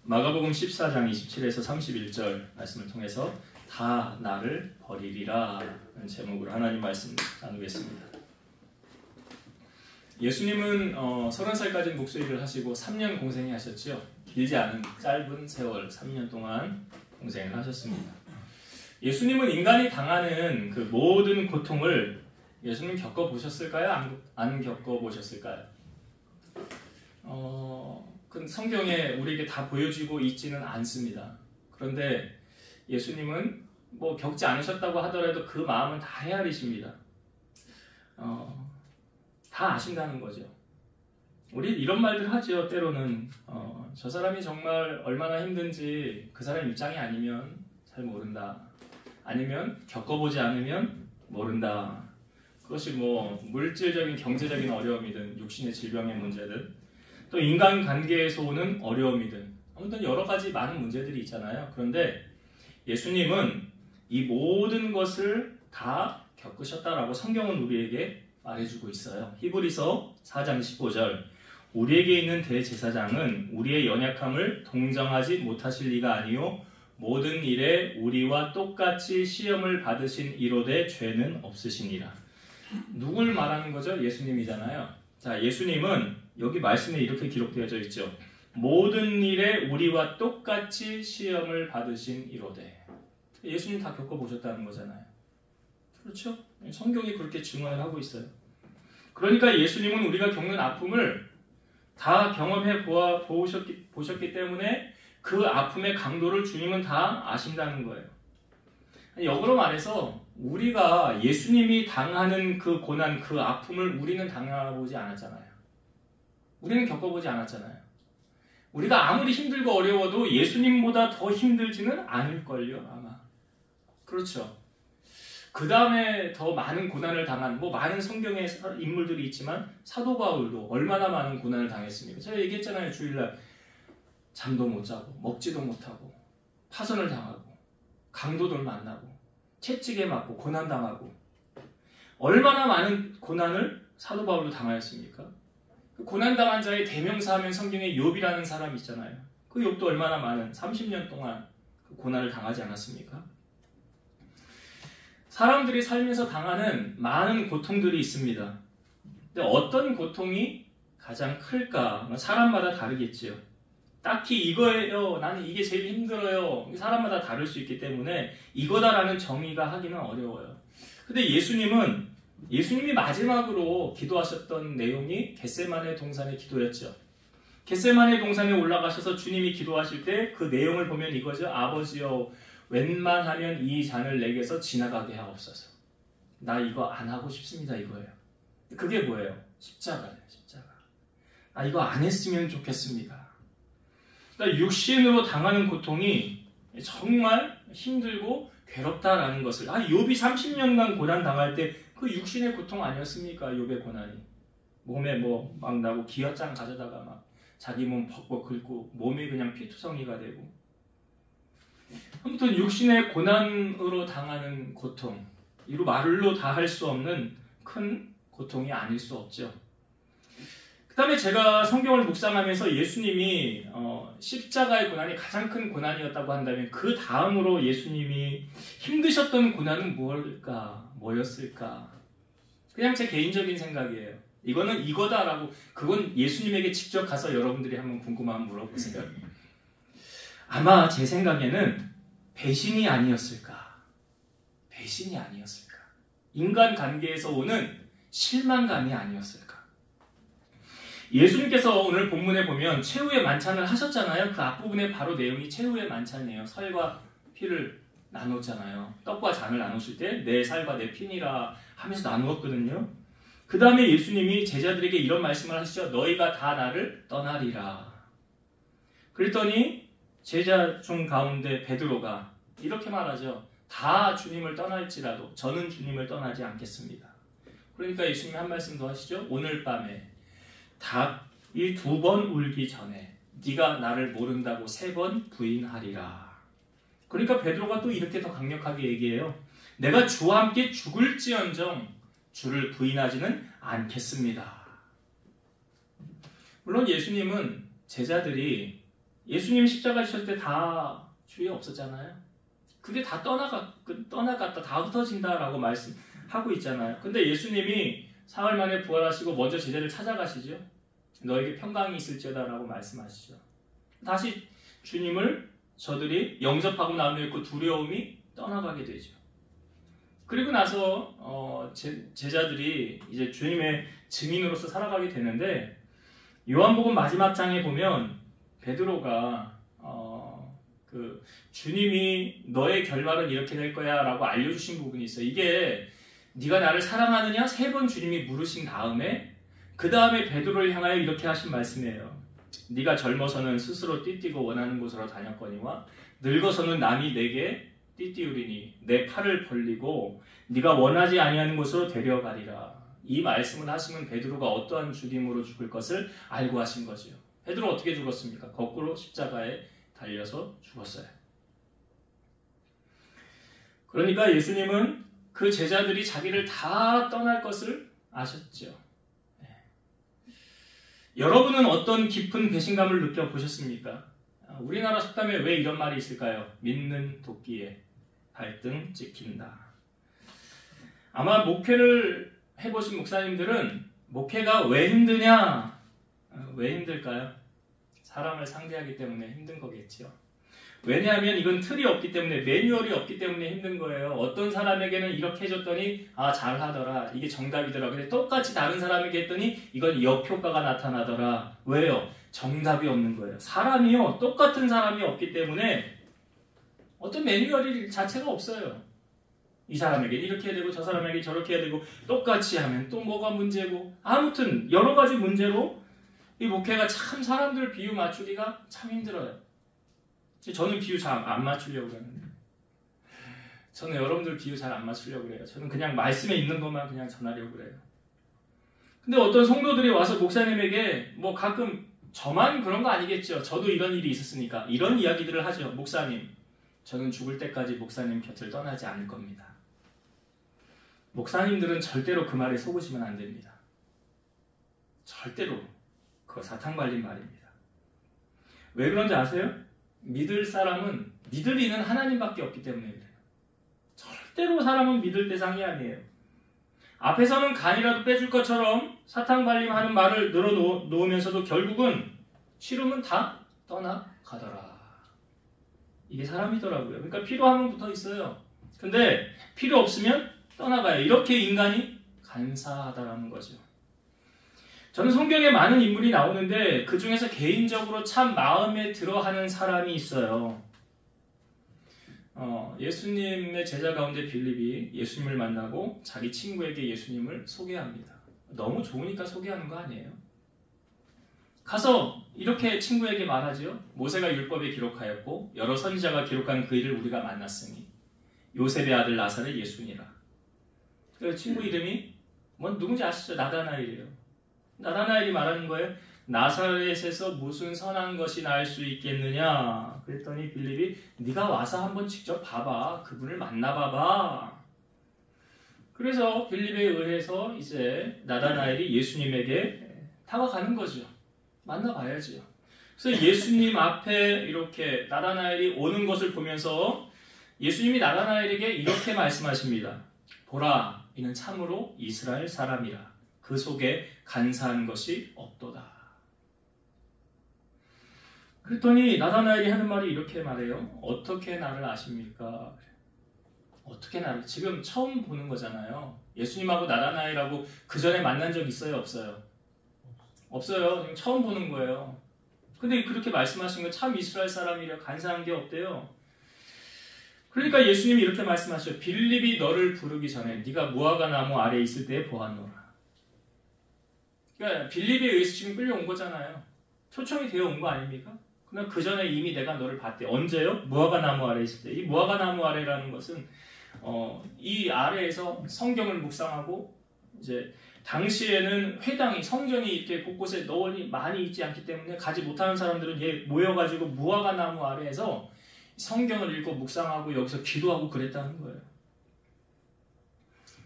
마가복음 14장 27에서 31절 말씀을 통해서 다 나를 버리리라 라는 제목으로 하나님 말씀 나누겠습니다. 예수님은 30살까지 목수일을 하시고 3년 공생이 하셨죠. 길지 않은 짧은 세월 3년 동안 공생을 하셨습니다. 예수님은 인간이 당하는 그 모든 고통을 예수님 겪어보셨을까요? 안 겪어보셨을까요? 그 성경에 우리에게 다 보여지고 있지는 않습니다. 그런데 예수님은 뭐 겪지 않으셨다고 하더라도 그 마음은 다 헤아리십니다. 다 아신다는 거죠. 우리 이런 말들 하죠. 때로는 저 사람이 정말 얼마나 힘든지 그 사람 입장이 아니면 잘 모른다. 아니면 겪어보지 않으면 모른다. 그것이 뭐 물질적인 경제적인 어려움이든 육신의 질병의 문제든 또 인간관계에서 오는 어려움이든 아무튼 여러 가지 많은 문제들이 있잖아요. 그런데 예수님은 이 모든 것을 다 겪으셨다라고 성경은 우리에게 말해주고 있어요. 히브리서 4장 15절 우리에게 있는 대제사장은 우리의 연약함을 동정하지 못하실 리가 아니요 모든 일에 우리와 똑같이 시험을 받으신 이로되 죄는 없으시니라. 누굴 말하는 거죠? 예수님이잖아요. 자, 예수님은 여기 말씀에 이렇게 기록되어져 있죠. 모든 일에 우리와 똑같이 시험을 받으신 이로되. 예수님 다 겪어보셨다는 거잖아요. 그렇죠? 성경이 그렇게 증언을 하고 있어요. 그러니까 예수님은 우리가 겪는 아픔을 다 경험해 보셨기 때문에 그 아픔의 강도를 주님은 다 아신다는 거예요. 역으로 말해서 우리가 예수님이 당하는 그 고난, 그 아픔을 우리는 당해보지 않았잖아요. 우리는 겪어보지 않았잖아요. 우리가 아무리 힘들고 어려워도 예수님보다 더 힘들지는 않을걸요, 아마. 그렇죠. 그 다음에 더 많은 고난을 당한 많은 성경의 인물들이 있지만 사도 바울도 얼마나 많은 고난을 당했습니까? 제가 얘기했잖아요. 주일날 잠도 못 자고 먹지도 못하고 파선을 당하고 강도들 만나고 채찍에 맞고 고난당하고 얼마나 많은 고난을 사도 바울도 당하였습니까? 그 고난당한 자의 대명사하면 성경에 욥이라는 사람이 있잖아요. 그 욥도 얼마나 많은 30년 동안 그 고난을 당하지 않았습니까? 사람들이 살면서 당하는 많은 고통들이 있습니다. 근데 어떤 고통이 가장 클까? 사람마다 다르겠지요. 딱히 이거예요. 나는 이게 제일 힘들어요. 사람마다 다를 수 있기 때문에 이거다라는 정의가 하기는 어려워요. 근데 예수님이 마지막으로 기도하셨던 내용이 겟세마네 동산의 기도였죠. 겟세마네 동산에 올라가셔서 주님이 기도하실 때 그 내용을 보면 이거죠. 아버지여 웬만하면 이 잔을 내게서 지나가게 하옵소서. 나 이거 안 하고 싶습니다. 이거예요. 그게 뭐예요? 십자가예요. 십자가. 이거 안 했으면 좋겠습니다. 그러니까 육신으로 당하는 고통이 정말 힘들고 괴롭다라는 것을 욥이 30년간 고난 당할 때 그 육신의 고통 아니었습니까? 욥의 고난이 몸에 막 나고 기어장 가져다가 막 자기 몸 벅벅 긁고 몸이 그냥 피투성이가 되고 아무튼 육신의 고난으로 당하는 고통 이로 말로 다 할 수 없는 큰 고통이 아닐 수 없죠. 그 다음에 제가 성경을 묵상하면서 예수님이 십자가의 고난이 가장 큰 고난이었다고 한다면 그 다음으로 예수님이 힘드셨던 고난은 뭐였을까? 그냥 제 개인적인 생각이에요. 이거는 이거다라고 그건 예수님에게 직접 가서 여러분들이 한번 궁금하면 물어보세요. 아마 제 생각에는 배신이 아니었을까? 배신이 아니었을까? 인간관계에서 오는 실망감이 아니었을까? 예수님께서 오늘 본문에 보면 최후의 만찬을 하셨잖아요. 그 앞부분에 바로 내용이 최후의 만찬이에요. 살과 피를 나눴잖아요. 떡과 잔을 나누실 때 내 살과 내 피니라 하면서 나누었거든요. 그 다음에 예수님이 제자들에게 이런 말씀을 하시죠. 너희가 다 나를 떠나리라. 그랬더니 제자 중 가운데 베드로가 이렇게 말하죠. 다 주님을 떠날지라도 저는 주님을 떠나지 않겠습니다. 그러니까 예수님이 한 말씀 더 하시죠. 오늘 밤에 닭이 2번 울기 전에 네가 나를 모른다고 3번 부인하리라. 그러니까 베드로가 또 이렇게 더 강력하게 얘기해요. 내가 주와 함께 죽을지언정 주를 부인하지는 않겠습니다. 물론 예수님은 제자들이 예수님 십자가 지셨을 때 다 주위에 없었잖아요. 그게 다 떠나갔다, 다 흩어진다라고 말씀하고 있잖아요. 근데 예수님이 사흘 만에 부활하시고 먼저 제자를 찾아가시죠. 너에게 평강이 있을지어다라고 말씀하시죠. 다시 주님을 저들이 영접하고 나누어 있고 두려움이 떠나가게 되죠. 그리고 나서 제자들이 이제 주님의 증인으로서 살아가게 되는데, 요한복음 마지막 장에 보면 베드로가 주님이 너의 결말은 이렇게 될 거야 라고 알려주신 부분이 있어요. 이게 네가 나를 사랑하느냐 3번 주님이 물으신 다음에 그 다음에 베드로를 향하여 이렇게 하신 말씀이에요. 네가 젊어서는 스스로 띠띠고 원하는 곳으로 다녔거니와 늙어서는 남이 내게 띠띠우리니 내 팔을 벌리고 네가 원하지 아니하는 곳으로 데려가리라. 이 말씀을 하시면 베드로가 어떠한 죽임으로 죽을 것을 알고 하신 거지요. 베드로 어떻게 죽었습니까? 거꾸로 십자가에 달려서 죽었어요. 그러니까 예수님은 그 제자들이 자기를 다 떠날 것을 아셨죠. 여러분은 어떤 깊은 배신감을 느껴보셨습니까? 우리나라 속담에 왜 이런 말이 있을까요? 믿는 도끼에 발등 찍힌다. 아마 목회를 해보신 목사님들은 목회가 왜 힘드냐? 왜 힘들까요? 사람을 상대하기 때문에 힘든 거겠죠. 왜냐하면 이건 틀이 없기 때문에, 매뉴얼이 없기 때문에 힘든 거예요. 어떤 사람에게는 이렇게 해줬더니 잘하더라, 이게 정답이더라. 근데 똑같이 다른 사람에게 했더니 이건 역효과가 나타나더라. 왜요? 정답이 없는 거예요. 사람이요, 똑같은 사람이 없기 때문에 어떤 매뉴얼이 자체가 없어요. 이 사람에게 이렇게 해야 되고 저 사람에게 저렇게 해야 되고, 똑같이 하면 또 뭐가 문제고, 아무튼 여러 가지 문제로 이 목회가 참 사람들 비유 맞추기가 참 힘들어요. 저는 비유 잘 안 맞추려고 그러는데, 저는 여러분들 비유 잘 안 맞추려고 그래요. 저는 그냥 말씀에 있는 것만 그냥 전하려고 그래요. 근데 어떤 성도들이 와서 목사님에게 뭐 가끔, 저만 그런 거 아니겠죠. 저도 이런 일이 있었으니까 이런 이야기들을 하죠. 목사님, 저는 죽을 때까지 목사님 곁을 떠나지 않을 겁니다. 목사님들은 절대로 그 말에 속으시면 안 됩니다. 절대로. 그거 사탄 발린 말입니다. 왜 그런지 아세요? 믿을 사람은, 믿을 이는 하나님밖에 없기 때문에 그래요. 절대로 사람은 믿을 대상이 아니에요. 앞에서는 간이라도 빼줄 것처럼 사탄 발림하는 말을 늘어놓으면서도 결국은 싫으면 다 떠나가더라. 이게 사람이더라고요. 그러니까 필요하면 붙어 있어요. 근데 필요 없으면 떠나가요. 이렇게 인간이 간사하다라는 거죠. 저는 성경에 많은 인물이 나오는데 그 중에서 개인적으로 참 마음에 들어하는 사람이 있어요. 예수님의 제자 가운데 빌립이 예수님을 만나고 자기 친구에게 예수님을 소개합니다. 너무 좋으니까 소개하는 거 아니에요? 가서 이렇게 친구에게 말하죠. 모세가 율법에 기록하였고 여러 선지자가 기록한 그 일을 우리가 만났으니 요셉의 아들 나사렛 예수니라. 그 친구 이름이 누군지 아시죠? 나다나엘이에요. 나다나엘이 말하는 거예요. 나사렛에서 무슨 선한 것이 날 수 있겠느냐? 그랬더니 빌립이 네가 와서 한번 직접 봐봐. 그분을 만나봐봐. 그래서 빌립에 의해서 이제 나다나엘이 예수님에게 다가가는 거죠. 만나봐야죠. 그래서 예수님 앞에 이렇게 나다나엘이 오는 것을 보면서 예수님이 나다나엘에게 이렇게 말씀하십니다. 보라, 이는 참으로 이스라엘 사람이라. 그 속에 간사한 것이 없도다. 그랬더니 나다나엘이 하는 말이 이렇게 말해요. 어떻게 나를 아십니까? 어떻게 나를, 지금 처음 보는 거잖아요. 예수님하고 나다나엘하고 그 전에 만난 적 있어요? 없어요? 없어요. 지금 처음 보는 거예요. 근데 그렇게 말씀하신 건 참 이스라엘 사람이라 간사한 게 없대요. 그러니까 예수님이 이렇게 말씀하셔요. 빌립이 너를 부르기 전에 네가 무화과 나무 아래에 있을 때 보았노라. 그러니까 빌립에 의해서 지금 끌려온 거잖아요. 초청이 되어 온 거 아닙니까? 그러나 그 전에 이미 내가 너를 봤대. 언제요? 무화과 나무 아래에 있을 때. 이 무화과 나무 아래라는 것은 이 아래에서 성경을 묵상하고, 이제 당시에는 회당이, 성전이 이렇게 곳곳에 널리 많이 있지 않기 때문에 가지 못하는 사람들은 모여가지고 무화과 나무 아래에서 성경을 읽고 묵상하고 여기서 기도하고 그랬다는 거예요.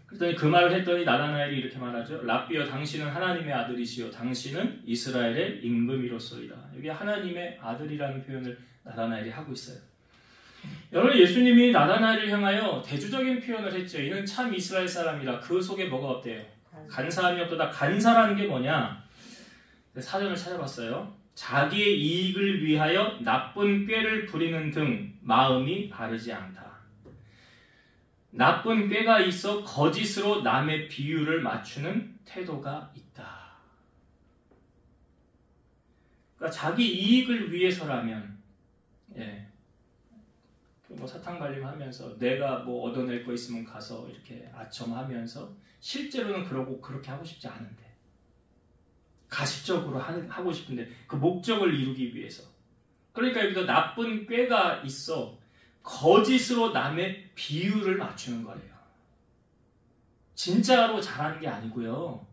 그랬더니 그 말을 했더니 나다나엘이 이렇게 말하죠. 랍비여, 당신은 하나님의 아들이시요 당신은 이스라엘의 임금이로소이다. 여기 하나님의 아들이라는 표현을 나다나엘이 하고 있어요. 여러분, 예수님이 나다나엘을 향하여 대조적인 표현을 했죠. 이는 참 이스라엘 사람이라. 그 속에 뭐가 없대요? 간사함이 없도다. 간사라는 게 뭐냐? 사전을 찾아봤어요. 자기의 이익을 위하여 나쁜 꾀를 부리는 등 마음이 바르지 않다. 나쁜 꾀가 있어 거짓으로 남의 비유를 맞추는 태도가 있다. 그러니까 자기 이익을 위해서라면, 뭐 사탕 발림하면서 내가 뭐 얻어낼 거 있으면 가서 이렇게 아첨하면서 실제로는 그렇게 하고 싶지 않은데, 가식적으로 하고 싶은데 그 목적을 이루기 위해서. 그러니까 여기도 나쁜 꾀가 있어 거짓으로 남의 비유를 맞추는 거예요. 진짜로 잘하는 게 아니고요.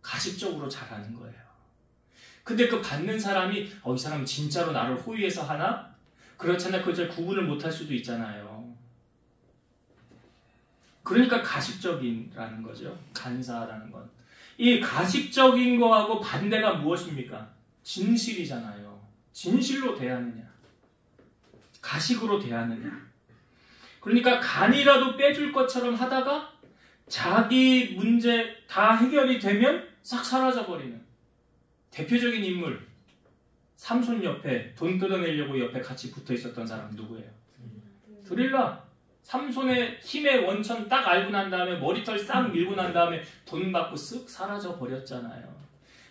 가식적으로 잘하는 거예요. 근데 그 받는 사람이 이 사람 진짜로 나를 호의해서 하나? 그렇잖아요. 그걸 구분을 못할 수도 있잖아요. 그러니까 가식적이라는 거죠. 간사라는 건. 이 가식적인 거하고 반대가 무엇입니까? 진실이잖아요. 진실로 대하느냐, 가식으로 대하느냐. 그러니까 간이라도 빼줄 것처럼 하다가 자기 문제 다 해결이 되면 싹 사라져버리는 대표적인 인물, 삼손 옆에 돈 뜯어내려고 옆에 같이 붙어 있었던 사람 누구예요? 드릴라. 삼손의 힘의 원천 딱 알고 난 다음에 머리털 싹 밀고 난 다음에 돈 받고 쓱 사라져 버렸잖아요.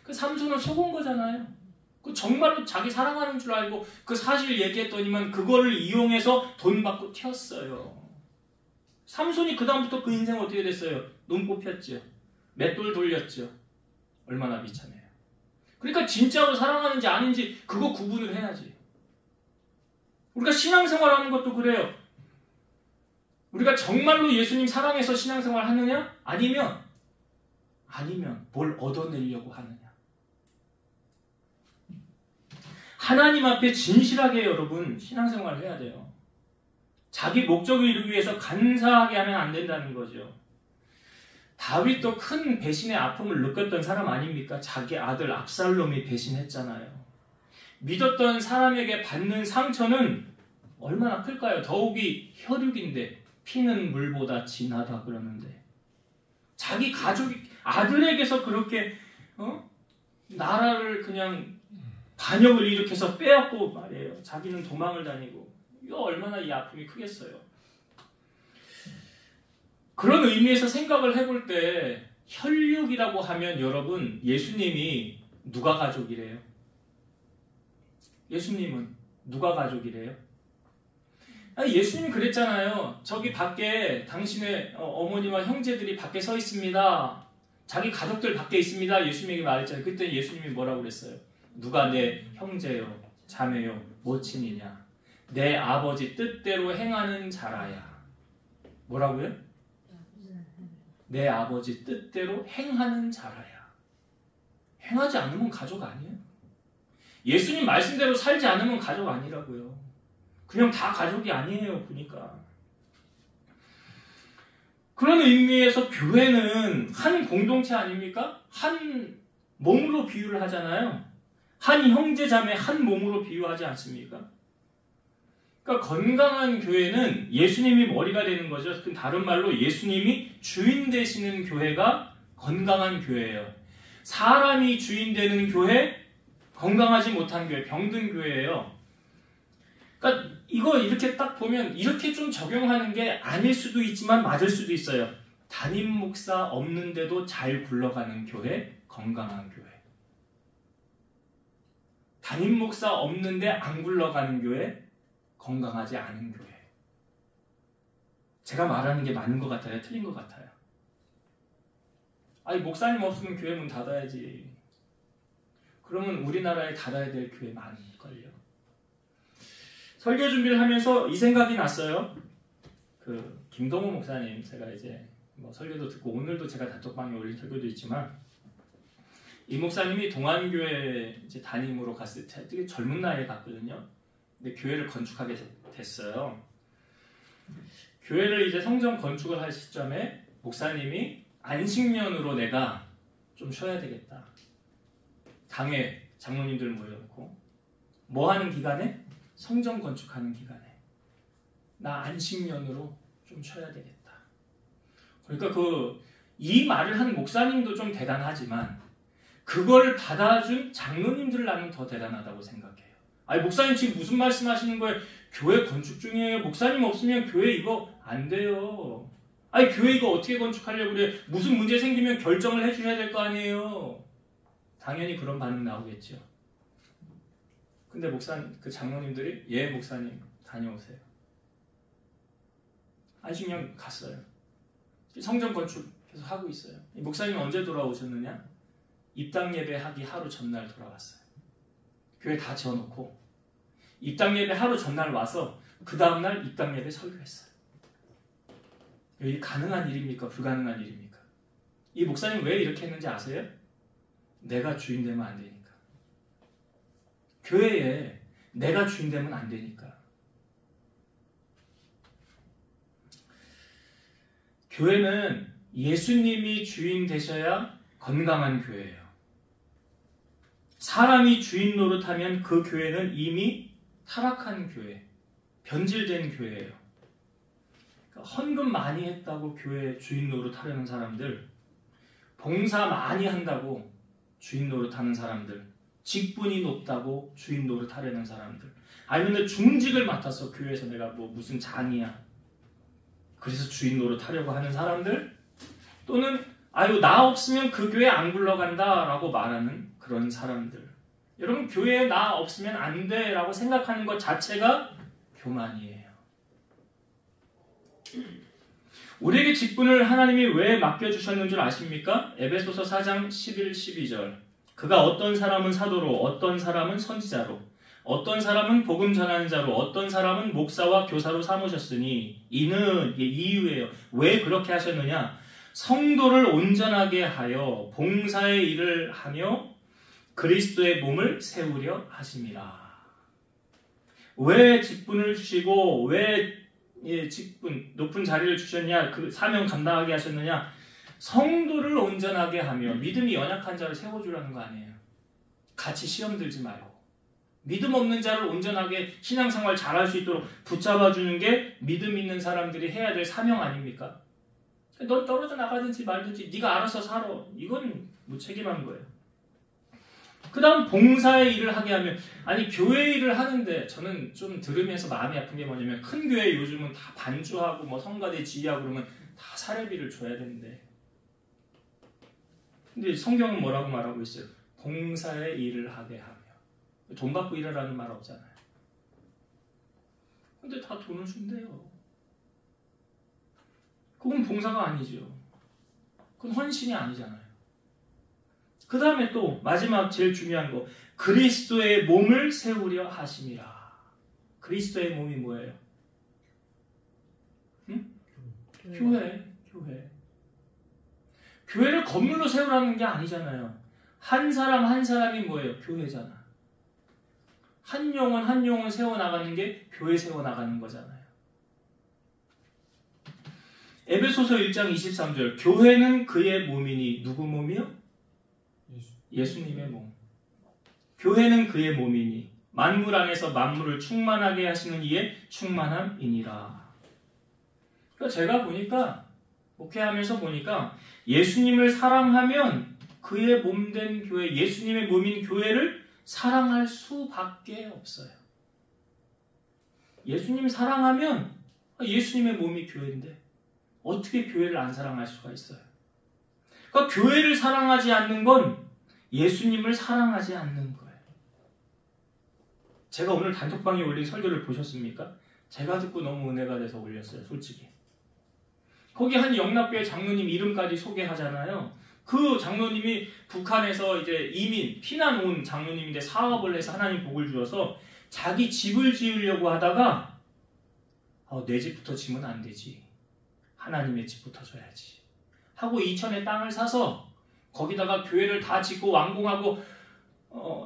그 삼손을 속은 거잖아요. 그 정말로 자기 사랑하는 줄 알고 그 사실 얘기했더니만 그거를 이용해서 돈 받고 튀었어요. 삼손이 그 다음부터 그 인생 어떻게 됐어요? 눈 뽑혔죠. 맷돌 돌렸죠. 얼마나 비참해요. 그러니까 진짜로 사랑하는지 아닌지 그거 구분을 해야지. 우리가 신앙생활하는 것도 그래요. 우리가 정말로 예수님 사랑해서 신앙생활 하느냐? 아니면 뭘 얻어내려고 하느냐? 하나님 앞에 진실하게 여러분 신앙생활을 해야 돼요. 자기 목적을 이루기 위해서 간사하게 하면 안 된다는 거죠. 다윗도 큰 배신의 아픔을 느꼈던 사람 아닙니까? 자기 아들 압살롬이 배신했잖아요. 믿었던 사람에게 받는 상처는 얼마나 클까요? 더욱이 혈육인데 피는 물보다 진하다 그러는데 자기 가족이 아들에게서 그렇게 나라를 그냥 반역을 일으켜서 빼앗고 말이에요. 자기는 도망을 다니고 이거 얼마나 이 아픔이 크겠어요. 그런 의미에서 생각을 해볼 때 혈육이라고 하면 여러분 예수님이 누가 가족이래요? 예수님은 누가 가족이래요? 예수님이 그랬잖아요. 저기 밖에 당신의 어머니와 형제들이 밖에 서 있습니다. 자기 가족들 밖에 있습니다. 예수님에게 말했잖아요. 그때 예수님이 뭐라고 그랬어요? 누가 내 형제요, 자매요, 모친이냐? 내 아버지 뜻대로 행하는 자라야. 뭐라고요? 내 아버지 뜻대로 행하는 자라야. 행하지 않으면 가족 아니에요. 예수님 말씀대로 살지 않으면 가족 아니라고요. 그냥 다 가족이 아니에요. 보니까. 그런 의미에서 교회는 한 공동체 아닙니까? 한 몸으로 비유를 하잖아요. 한 형제 자매 한 몸으로 비유하지 않습니까? 그러니까 건강한 교회는 예수님이 머리가 되는 거죠. 다른 말로 예수님이 주인 되시는 교회가 건강한 교회예요. 사람이 주인 되는 교회, 건강하지 못한 교회, 병든 교회예요. 그러니까 이거 이렇게 딱 보면 이렇게 좀 적용하는 게 아닐 수도 있지만 맞을 수도 있어요. 담임 목사 없는데도 잘 굴러가는 교회, 건강한 교회. 담임 목사 없는데 안 굴러가는 교회, 건강하지 않은 교회. 제가 말하는 게 맞는 것 같아요? 틀린 것 같아요? 아니 목사님 없으면 교회 문 닫아야지. 그러면 우리나라에 닫아야 될 교회 많을걸요. 설교 준비를 하면서 이 생각이 났어요. 그 김동호 목사님, 제가 이제 뭐 설교도 듣고 오늘도 제가 단톡방에 올린 설교도 있지만 이 목사님이 동안교회 이제 담임으로 갔을 때 되게 젊은 나이에 갔거든요. 근데 교회를 건축하게 됐어요. 교회를 이제 성전 건축을 할 시점에 목사님이 안식년으로 내가 좀 쉬어야 되겠다. 당회 장로님들 모여놓고 뭐 하는 기간에? 성전 건축하는 기간에 나 안식년으로 좀 쉬어야 되겠다. 그러니까 이 말을 한 목사님도 좀 대단하지만 그걸 받아준 장로님들 나는 더 대단하다고 생각해요. 아니 목사님 지금 무슨 말씀하시는 거예요? 교회 건축 중이에요. 목사님 없으면 교회 이거 안 돼요. 아니 교회 이거 어떻게 건축하려고 그래? 무슨 문제 생기면 결정을 해주셔야 될 거 아니에요. 당연히 그런 반응 나오겠죠. 근데 그 장로님들이 예 목사님 다녀오세요. 안식년 갔어요. 성전 건축 계속 하고 있어요. 목사님이 언제 돌아오셨느냐? 입당 예배 하기 하루 전날 돌아왔어요. 교회 다 지어놓고 입당 예배 하루 전날 와서 그 다음날 입당 예배 설교했어요. 이게 가능한 일입니까? 불가능한 일입니까? 이 목사님 왜 이렇게 했는지 아세요? 내가 주인 되면 안 되니까. 교회에 내가 주인 되면 안 되니까. 교회는 예수님이 주인 되셔야 건강한 교회예요. 사람이 주인 노릇하면 그 교회는 이미 타락한 교회, 변질된 교회예요. 그러니까 헌금 많이 했다고 교회 주인 노릇하려는 사람들, 봉사 많이 한다고 주인 노릇하는 사람들, 직분이 높다고 주인 노릇하려는 사람들, 아니면 중직을 맡아서 교회에서 내가 뭐 무슨 장이야 그래서 주인 노릇하려고 하는 사람들, 또는 아유 나 없으면 그 교회 안 굴러간다 라고 말하는 그런 사람들. 여러분 교회에 나 없으면 안 돼 라고 생각하는 것 자체가 교만이에요. 우리에게 직분을 하나님이 왜 맡겨주셨는 줄 아십니까? 에베소서 4장 11, 12절. 그가 어떤 사람은 사도로, 어떤 사람은 선지자로, 어떤 사람은 복음 전하는 자로, 어떤 사람은 목사와 교사로 삼으셨으니 이는 이유예요. 왜 그렇게 하셨느냐? 성도를 온전하게 하여 봉사의 일을 하며 그리스도의 몸을 세우려 하심이라. 왜 직분을 주시고 왜 직분, 높은 자리를 주셨냐? 그 사명 감당하게 하셨느냐? 성도를 온전하게 하며 믿음이 연약한 자를 세워주라는 거 아니에요. 같이 시험 들지 말고 믿음 없는 자를 온전하게 신앙생활 잘할 수 있도록 붙잡아주는 게 믿음 있는 사람들이 해야 될 사명 아닙니까? 넌 떨어져 나가든지 말든지 네가 알아서 살아. 이건 무책임한 거예요. 그 다음 봉사의 일을 하게 하면, 아니 교회 일을 하는데 저는 좀 들으면서 마음이 아픈 게 뭐냐면 큰 교회 요즘은 다 반주하고 뭐 성가대 지휘하고 그러면 다 사례비를 줘야 되는데, 근데 성경은 뭐라고 말하고 있어요? 봉사의 일을 하게 하며. 돈 받고 일하라는 말 없잖아요. 근데 다 돈을 준대요. 그건 봉사가 아니죠. 그건 헌신이 아니잖아요. 그 다음에 또 마지막 제일 중요한 거, 그리스도의 몸을 세우려 하심이라. 그리스도의 몸이 뭐예요? 응? 교회. 교회를 건물로 세우라는 게 아니잖아요. 한 사람 한 사람이 뭐예요? 교회잖아. 한 영혼 세워나가는 게 교회 세워나가는 거잖아요. 에베소서 1장 23절, 교회는 그의 몸이니. 누구 몸이요? 예수님의 몸. 교회는 그의 몸이니 만물 안에서 만물을 충만하게 하시는 이의 충만함이니라. 그러니까 제가 보니까, 목회하면서 보니까 예수님을 사랑하면 그의 몸된 교회, 예수님의 몸인 교회를 사랑할 수밖에 없어요. 예수님 사랑하면 예수님의 몸이 교회인데 어떻게 교회를 안 사랑할 수가 있어요? 그러니까 교회를 사랑하지 않는 건 예수님을 사랑하지 않는 거예요. 제가 오늘 단톡방에 올린 설교를 보셨습니까? 제가 듣고 너무 은혜가 돼서 올렸어요, 솔직히. 거기 한 영락교회 장로님 이름까지 소개하잖아요. 그 장로님이 북한에서 이제 이민, 피난 온 장로님인데 사업을 해서 하나님 복을 주어서 자기 집을 지으려고 하다가 내 집부터 지면 안 되지. 하나님의 집부터 줘야지. 하고 이천에 땅을 사서 거기다가 교회를 다 짓고 완공하고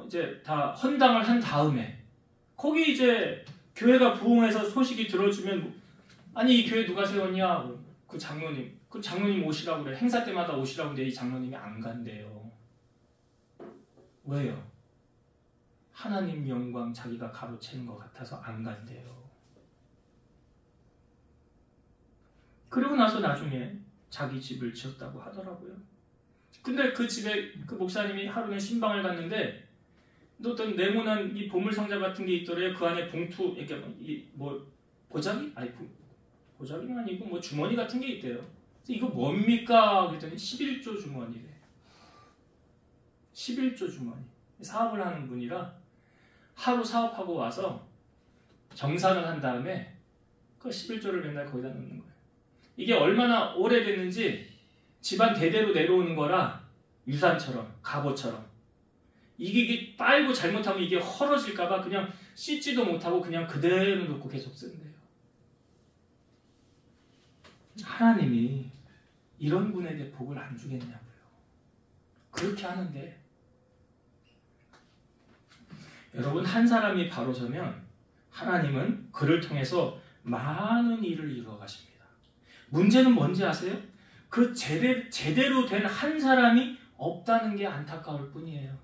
이제 다 헌당을 한 다음에 거기 이제 교회가 부흥해서 소식이 들어주면, 아니 이 교회 누가 세웠냐? 그 장로님. 그 장로님 오시라고 그래. 행사 때마다 오시라고 근데 이 장로님이 안 간대요. 왜요? 하나님 영광 자기가 가로채는 것 같아서 안 간대요. 그리고 나서 나중에 자기 집을 지었다고 하더라고요. 근데 그 집에 그 목사님이 하루는 신방을 갔는데 어떤 네모난 이 보물상자 같은 게 있더래요. 그 안에 봉투 이렇게 뭐 보자기? 아니 보자기는 아니고 뭐 주머니 같은 게 있대요. 이거 뭡니까? 그랬더니 11조 주머니래. 11조 주머니. 사업을 하는 분이라 하루 사업하고 와서 정산을 한 다음에 그 11조를 맨날 거기다 넣는 거예요. 이게 얼마나 오래됐는지 집안 대대로 내려오는 거라 유산처럼 갑오처럼 이게 빨고 잘못하면 이게 헐어질까봐 그냥 씻지도 못하고 그냥 그대로 놓고 계속 쓴대요. 하나님이 이런 분에게 복을 안 주겠냐고요. 그렇게 하는데 여러분 한 사람이 바로 서면 하나님은 그를 통해서 많은 일을 이루어 가십니다. 문제는 뭔지 아세요? 그 제대로 된 한 사람이 없다는 게 안타까울 뿐이에요.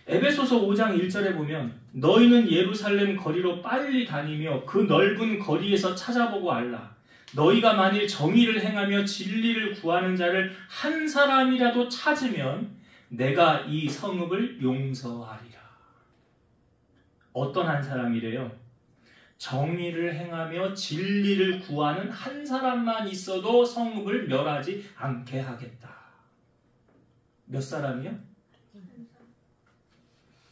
에베소서 5장 1절에 보면 너희는 예루살렘 거리로 빨리 다니며 그 넓은 거리에서 찾아보고 알라. 너희가 만일 정의를 행하며 진리를 구하는 자를 한 사람이라도 찾으면 내가 이 성읍을 용서하리라. 어떤 한 사람이래요? 정의를 행하며 진리를 구하는 한 사람만 있어도 성읍을 멸하지 않게 하겠다. 몇 사람이요?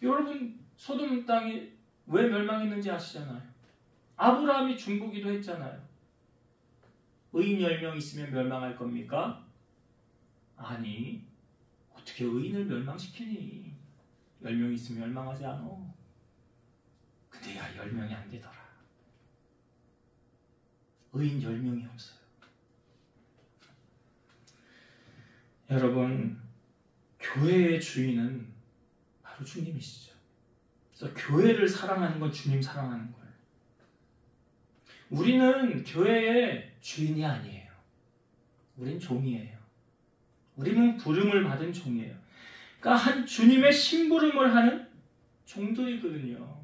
여러분 소돔 땅이 왜 멸망했는지 아시잖아요. 아브라함이 중보기도 했잖아요. 의인 10명 있으면 멸망할 겁니까? 아니, 어떻게 의인을 멸망시키니? 10명 있으면 멸망하지 않아. 근데 야 10명이 안 되더라. 의인 10명이 없어요. 여러분, 교회의 주인은 바로 주님이시죠. 그래서 교회를 사랑하는 건 주님 사랑하는 거예요. 우리는 교회의 주인이 아니에요. 우린 종이에요. 우리는 부름을 받은 종이에요. 그러니까 한 주님의 심부름을 하는 종들이거든요.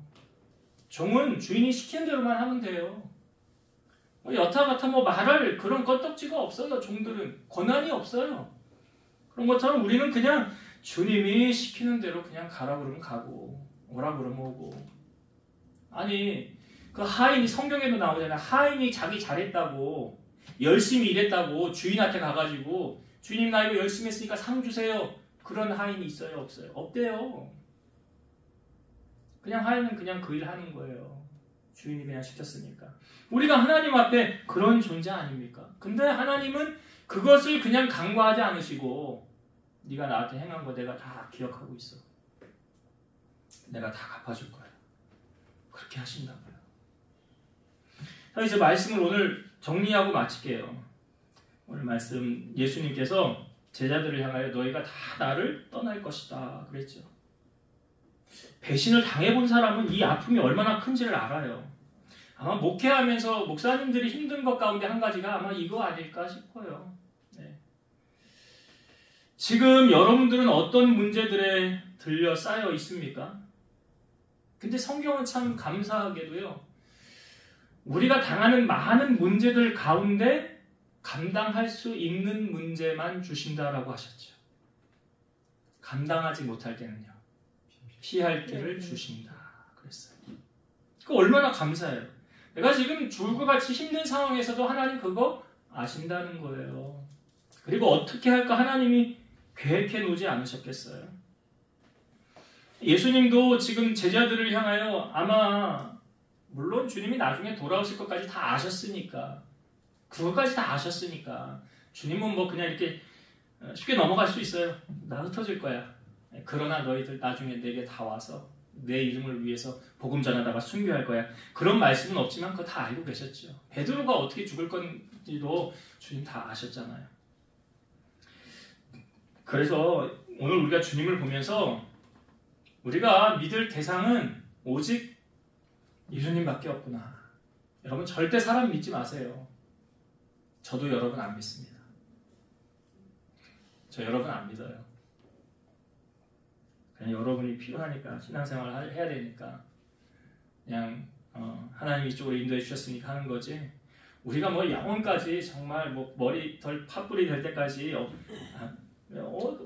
종은 주인이 시키는 대로만 하면 돼요. 여타가타 말할 그런 껐덕지가 없어요. 종들은 권한이 없어요. 그런 것처럼 우리는 그냥 주님이 시키는 대로 그냥 가라 그러면 가고 오라 그러면 오고. 아니 그 하인이 성경에도 나오잖아요. 하인이 자기 잘했다고 열심히 일했다고 주인한테 가가지고 주님 나 이거 열심히 했으니까 상 주세요. 그런 하인이 있어요? 없어요? 없대요. 그냥 하인은 그냥 그 일 하는 거예요. 주인이 그냥 시켰으니까. 우리가 하나님 앞에 그런 존재 아닙니까? 근데 하나님은 그것을 그냥 간과하지 않으시고 네가 나한테 행한 거 내가 다 기억하고 있어. 내가 다 갚아줄 거야. 그렇게 하신다고요. 자, 이제 말씀을 오늘 정리하고 마칠게요. 오늘 말씀 예수님께서 제자들을 향하여 너희가 다 나를 떠날 것이다 그랬죠. 배신을 당해본 사람은 이 아픔이 얼마나 큰지를 알아요. 아마 목회하면서 목사님들이 힘든 것 가운데 한 가지가 아마 이거 아닐까 싶어요. 네. 지금 여러분들은 어떤 문제들에 들려 쌓여 있습니까? 근데 성경은 참 감사하게도요. 우리가 당하는 많은 문제들 가운데 감당할 수 있는 문제만 주신다라고 하셨죠. 감당하지 못할 때는요. 피할 길을 주신다 그랬어요. 그 얼마나 감사해요. 내가 지금 죽을 것 같이 힘든 상황에서도 하나님 그거 아신다는 거예요. 그리고 어떻게 할까 하나님이 계획해 놓지 않으셨겠어요. 예수님도 지금 제자들을 향하여 아마 물론 주님이 나중에 돌아오실 것까지 다 아셨으니까 그것까지 다 아셨으니까 주님은 뭐 그냥 이렇게 쉽게 넘어갈 수 있어요. 나 흩어질 거야. 그러나 너희들 나중에 내게 다 와서 내 이름을 위해서 복음 전하다가 순교할 거야. 그런 말씀은 없지만 그거 다 알고 계셨죠. 베드로가 어떻게 죽을 건지도 주님 다 아셨잖아요. 그래서 오늘 우리가 주님을 보면서 우리가 믿을 대상은 오직 예수님밖에 없구나. 여러분 절대 사람 믿지 마세요. 저도 여러분 안 믿습니다. 저 여러분 안 믿어요. 그냥 여러분이 필요하니까 신앙생활을 해야 되니까 그냥 하나님이 이쪽으로 인도해 주셨으니까 하는 거지. 우리가 뭐 영혼까지 정말 뭐 머리 덜 팥불이 될 때까지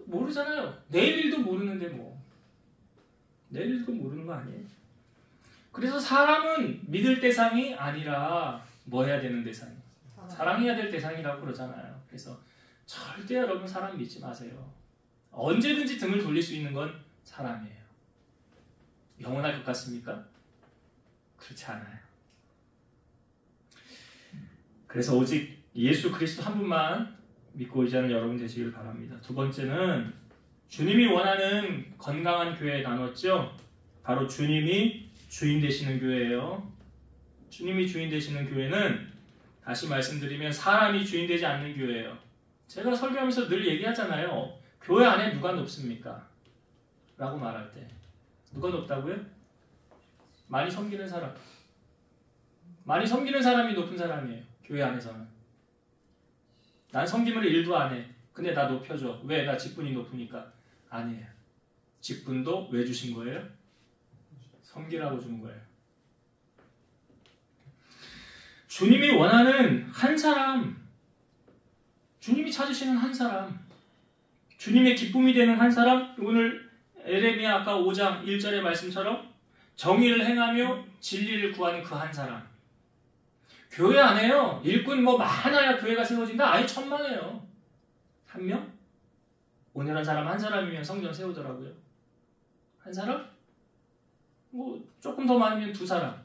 모르잖아요. 내일 일도 모르는데 뭐 내일 일도 모르는 거 아니에요? 그래서 사람은 믿을 대상이 아니라 뭐 해야 되는 대상이에요? 사랑해야 될 대상이라고 그러잖아요. 그래서 절대 여러분 사람 믿지 마세요. 언제든지 등을 돌릴 수 있는 건 사람이에요. 영원할 것 같습니까? 그렇지 않아요. 그래서 오직 예수 그리스도 한 분만 믿고 의지하는 여러분 되시길 바랍니다. 두 번째는 주님이 원하는 건강한 교회 나눴죠. 바로 주님이 주인 되시는 교회예요. 주님이 주인 되시는 교회는 다시 말씀드리면 사람이 주인 되지 않는 교회예요. 제가 설교하면서 늘 얘기하잖아요. 교회 안에 누가 높습니까? 라고 말할 때 누가 높다고요? 많이 섬기는 사람. 많이 섬기는 사람이 높은 사람이에요. 교회 안에서는. 난 섬김을 일도 안 해. 근데 나 높여줘. 왜? 나 직분이 높으니까. 아니에요. 직분도 왜 주신 거예요? 섬기라고 준 거예요. 주님이 원하는 한 사람, 주님이 찾으시는 한 사람, 주님의 기쁨이 되는 한 사람, 오늘 에레미야 아까 5장 1절의 말씀처럼 정의를 행하며 진리를 구하는 그 한 사람. 교회 안에요. 일꾼 뭐 많아야 교회가 세워진다? 아예 천만에요. 한 명? 오늘한 사람 한 사람이면 성전 세우더라고요. 한 사람? 뭐 조금 더 많으면 두 사람.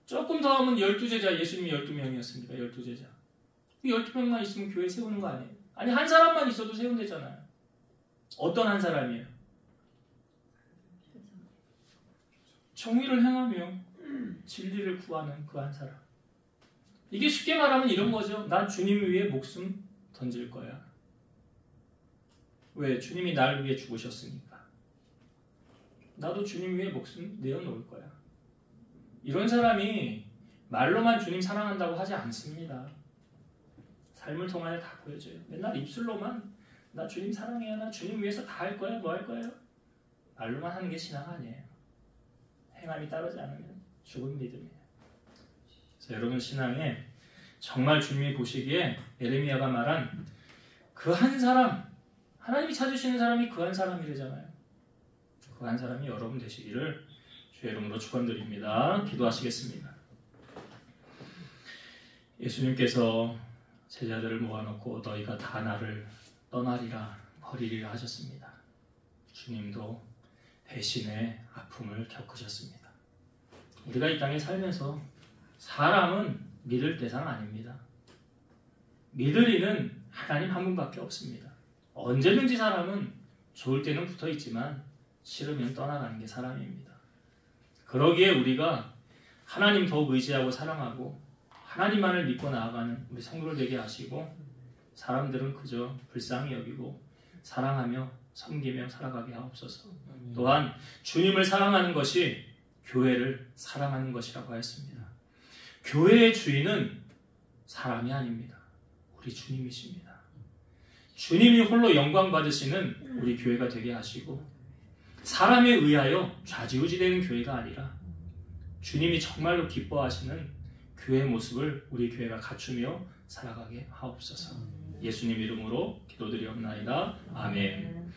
조금 더 하면 12제자. 예수님이 12명이었습니다. 12제자. 12명만 있으면 교회 세우는 거 아니에요? 아니 한 사람만 있어도 세운대잖아요. 어떤 한 사람이에요? 정의를 행하며 진리를 구하는 그 한 사람. 이게 쉽게 말하면 이런 거죠. 난 주님 위해 목숨 던질 거야. 왜? 주님이 나를 위해 죽으셨으니까. 나도 주님 위해 목숨 내어놓을 거야. 이런 사람이 말로만 주님 사랑한다고 하지 않습니다. 삶을 통하여 다 보여줘요. 맨날 입술로만 나 주님 사랑해요. 나 주님 위해서 다 할 거야. 뭐 할 거예요? 말로만 하는 게 신앙 아니에요. 행함이 따르지 않으면 죽은 믿음이에요. 그래서 여러분 신앙에 정말 주님이 보시기에 에레미야가 말한 그 한 사람, 하나님이 찾으시는 사람이 그 한 사람이래잖아요. 그 한 사람이 여러분 되시기를 주의 이름으로 축원드립니다. 기도하시겠습니다. 예수님께서 제자들을 모아놓고 너희가 다 나를 떠나리라 버리리라 하셨습니다. 주님도 배신의 아픔을 겪으셨습니다. 우리가 이 땅에 살면서 사람은 믿을 대상 아닙니다. 믿을 이는 하나님 한 분밖에 없습니다. 언제든지 사람은 좋을 때는 붙어 있지만 싫으면 떠나가는 게 사람입니다. 그러기에 우리가 하나님 더욱 의지하고 사랑하고 하나님만을 믿고 나아가는 우리 성도들 되게 하시고 사람들은 그저 불쌍히 여기고 사랑하며 섬기며 살아가게 하옵소서. 또한 주님을 사랑하는 것이 교회를 사랑하는 것이라고 하였습니다. 교회의 주인은 사람이 아닙니다. 우리 주님이십니다. 주님이 홀로 영광 받으시는 우리 교회가 되게 하시고 사람에 의하여 좌지우지되는 교회가 아니라 주님이 정말로 기뻐하시는 교회의 모습을 우리 교회가 갖추며 살아가게 하옵소서. 예수님 이름으로 기도드리옵나이다. 아멘.